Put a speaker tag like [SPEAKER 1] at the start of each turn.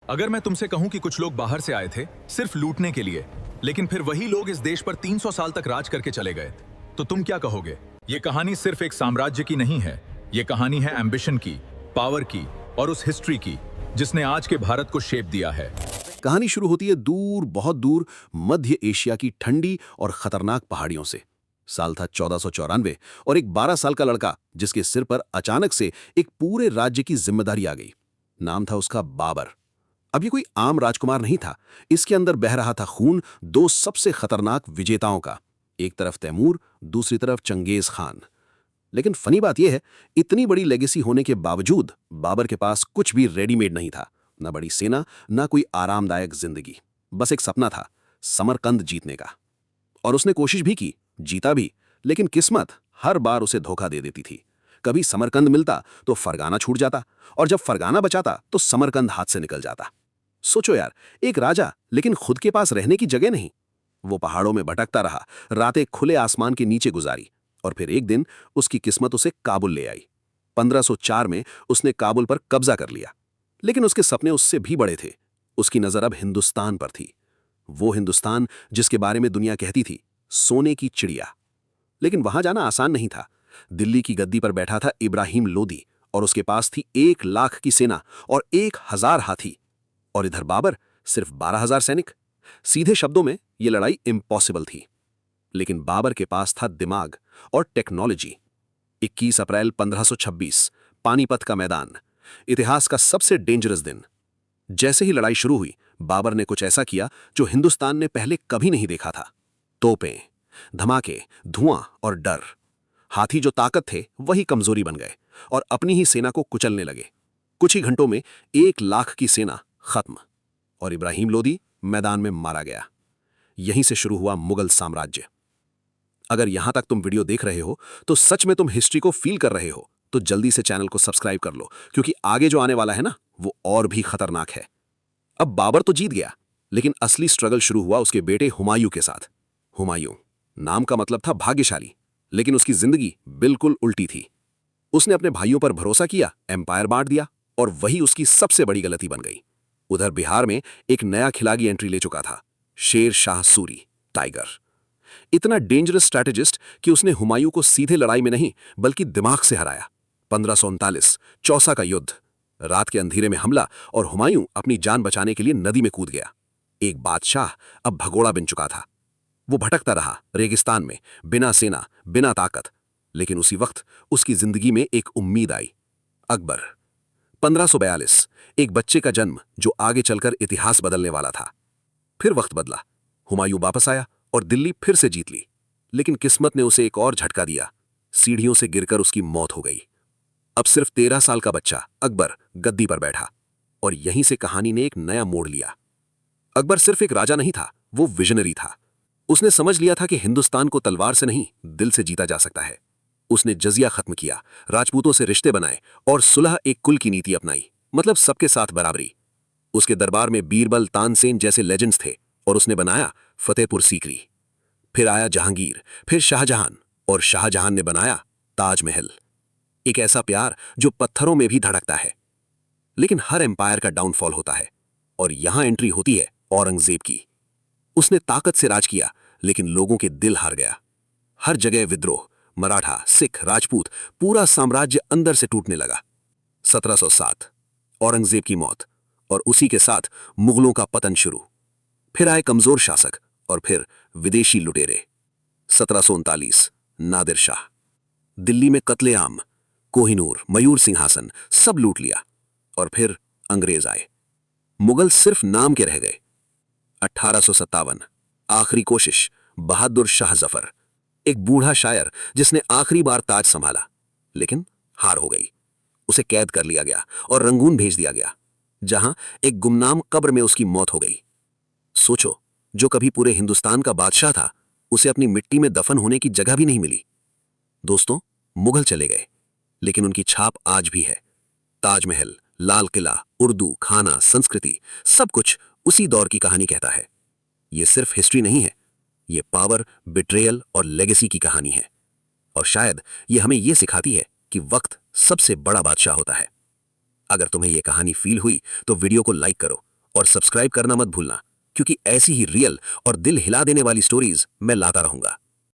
[SPEAKER 1] अगर मैं तुमसे कहूं कि कुछ लोग बाहर से आए थे सिर्फ लूटने के लिए, लेकिन फिर वही लोग इस देश पर 300 साल तक राज करके चले गए, तो तुम क्या कहोगे? ये कहानी सिर्फ एक साम्राज्य की नहीं है, ये कहानी है एम्बिशन की, पावर की और उस हिस्ट्री की जिसने आज के भारत को शेप दिया है।
[SPEAKER 2] कहानी शुरू होती है दूर, बहुत दूर मध्य एशिया की ठंडी और खतरनाक पहाड़ियों से। साल था 1494 और एक 12 साल का लड़का जिसके सिर पर अचानक से एक पूरे राज्य की जिम्मेदारी आ गई। नाम था उसका बाबर। अब ये कोई आम राजकुमार नहीं था, इसके अंदर बह रहा था खून दो सबसे खतरनाक विजेताओं का। एक तरफ तैमूर, दूसरी तरफ चंगेज खान। लेकिन फनी बात यह है, इतनी बड़ी लेगेसी होने के बावजूद बाबर के पास कुछ भी रेडीमेड नहीं था। ना बड़ी सेना, ना कोई आरामदायक जिंदगी। बस एक सपना था, समरकंद जीतने का। और उसने कोशिश भी की, जीता भी, लेकिन किस्मत हर बार उसे धोखा दे देती थी। कभी समरकंद मिलता तो फरगाना छूट जाता, और जब फरगाना बचाता तो समरकंद हाथ से निकल जाता। सोचो यार, एक राजा लेकिन खुद के पास रहने की जगह नहीं। वो पहाड़ों में भटकता रहा, रातें खुले आसमान के नीचे गुजारी, और फिर एक दिन उसकी किस्मत उसे काबुल ले आई। 1504 में उसने काबुल पर कब्जा कर लिया। लेकिन उसके सपने उससे भी बड़े थे। उसकी नजर अब हिंदुस्तान पर थी, वो हिंदुस्तान जिसके बारे में दुनिया कहती थी सोने की चिड़िया। लेकिन वहां जाना आसान नहीं था। दिल्ली की गद्दी पर बैठा था इब्राहिम लोदी, और उसके पास थी 1 लाख की सेना और 1000 हाथी। और इधर बाबर, सिर्फ 12,000 सैनिक। सीधे शब्दों में यह लड़ाई इम्पॉसिबल थी। लेकिन बाबर के पास था दिमाग और टेक्नोलॉजी। 21 अप्रैल 1526, पानीपत का मैदान, इतिहास का सबसे डेंजरस दिन। जैसे ही लड़ाई शुरू हुई, बाबर ने कुछ ऐसा किया जो हिंदुस्तान ने पहले कभी नहीं देखा था। तोपें, धमाके, धुआं और डर। हाथी जो ताकत थे वही कमजोरी बन गए और अपनी ही सेना को कुचलने लगे। कुछ ही घंटों में 1 लाख की सेना खत्म, और इब्राहिम लोदी मैदान में मारा गया। यहीं से शुरू हुआ मुगल साम्राज्य। अगर यहां तक तुम वीडियो देख रहे हो तो सच में तुम हिस्ट्री को फील कर रहे हो, तो जल्दी से चैनल को सब्सक्राइब कर लो, क्योंकि आगे जो आने वाला है ना, वो और भी खतरनाक है। अब बाबर तो जीत गया, लेकिन असली स्ट्रगल शुरू हुआ उसके बेटे हुमायूं के साथ। हुमायूं नाम का मतलब था भाग्यशाली, लेकिन उसकी जिंदगी बिल्कुल उल्टी थी। उसने अपने भाइयों पर भरोसा किया, एम्पायर बांट दिया, और वही उसकी सबसे बड़ी गलती बन गई। उधर बिहार में एक नया खिलाड़ी एंट्री ले चुका था, शेर शाह सूरी, टाइगर। इतना डेंजरस स्ट्रैटेजिस्ट कि उसने हुमायूं को सीधे लड़ाई में नहीं बल्कि दिमाग से हराया। 1539, चौसा का युद्ध। रात के अंधेरे में हमला, और हुमायूं अपनी जान बचाने के लिए नदी में कूद गया। एक बादशाह अब भगोड़ा बन चुका था। वो भटकता रहा रेगिस्तान में, बिना सेना, बिना ताकत। लेकिन उसी वक्त उसकी जिंदगी में एक उम्मीद आई। अकबर। 1542, एक बच्चे का जन्म जो आगे चलकर इतिहास बदलने वाला था। फिर वक्त बदला, हुमायूं वापस आया और दिल्ली फिर से जीत ली। लेकिन किस्मत ने उसे एक और झटका दिया। सीढ़ियों से गिरकर उसकी मौत हो गई। अब सिर्फ 13 साल का बच्चा अकबर गद्दी पर बैठा, और यहीं से कहानी ने एक नया मोड़ लिया। अकबर सिर्फ एक राजा नहीं था, वो विजनरी था। उसने समझ लिया था कि हिंदुस्तान को तलवार से नहीं, दिल से जीता जा सकता है। उसने जजिया खत्म किया, राजपूतों से रिश्ते बनाए, और सुलह एक कुल की नीति अपनाई, मतलब सबके साथ बराबरी। उसके दरबार में बीरबल, तानसेन जैसे लेजेंड्स थे, और उसने बनाया फतेहपुर सीकरी। फिर आया जहांगीर, फिर शाहजहां, और शाहजहां ने बनाया ताजमहल। एक ऐसा प्यार जो पत्थरों में भी धड़कता है। लेकिन हर एम्पायर का डाउनफॉल होता है, और यहां एंट्री होती है औरंगजेब की। उसने ताकत से राज किया, लेकिन लोगों के दिल हार गया। हर जगह विद्रोह, मराठा, सिख, राजपूत, पूरा साम्राज्य अंदर से टूटने लगा। 1707, औरंगजेब की मौत, और उसी के साथ मुगलों का पतन शुरू। फिर आए कमजोर शासक, और फिर विदेशी लुटेरे। 1739, नादिर शाह। दिल्ली में कत्लेआम, कोहिनूर, मयूर सिंहासन सब लूट लिया। और फिर अंग्रेज आए। मुगल सिर्फ नाम के रह गए। 1857, आखिरी कोशिश, बहादुर शाह जफर, एक बूढ़ा शायर जिसने आखिरी बार ताज संभाला, लेकिन हार हो गई। उसे कैद कर लिया गया और रंगून भेज दिया गया, जहां एक गुमनाम कब्र में उसकी मौत हो गई। सोचो, जो कभी पूरे हिंदुस्तान का बादशाह था, उसे अपनी मिट्टी में दफन होने की जगह भी नहीं मिली। दोस्तों, मुगल चले गए, लेकिन उनकी छाप आज भी है। ताजमहल, लाल किला, उर्दू, खाना, संस्कृति, सब कुछ उसी दौर की कहानी कहता है। यह सिर्फ हिस्ट्री नहीं है, यह पावर, बिट्रेयल और लेगेसी की कहानी है। और शायद यह हमें यह सिखाती है कि वक्त सबसे बड़ा बादशाह होता है। अगर तुम्हें यह कहानी फील हुई तो वीडियो को लाइक करो और सब्सक्राइब करना मत भूलना, क्योंकि ऐसी ही रियल और दिल हिला देने वाली स्टोरीज मैं लाता रहूंगा।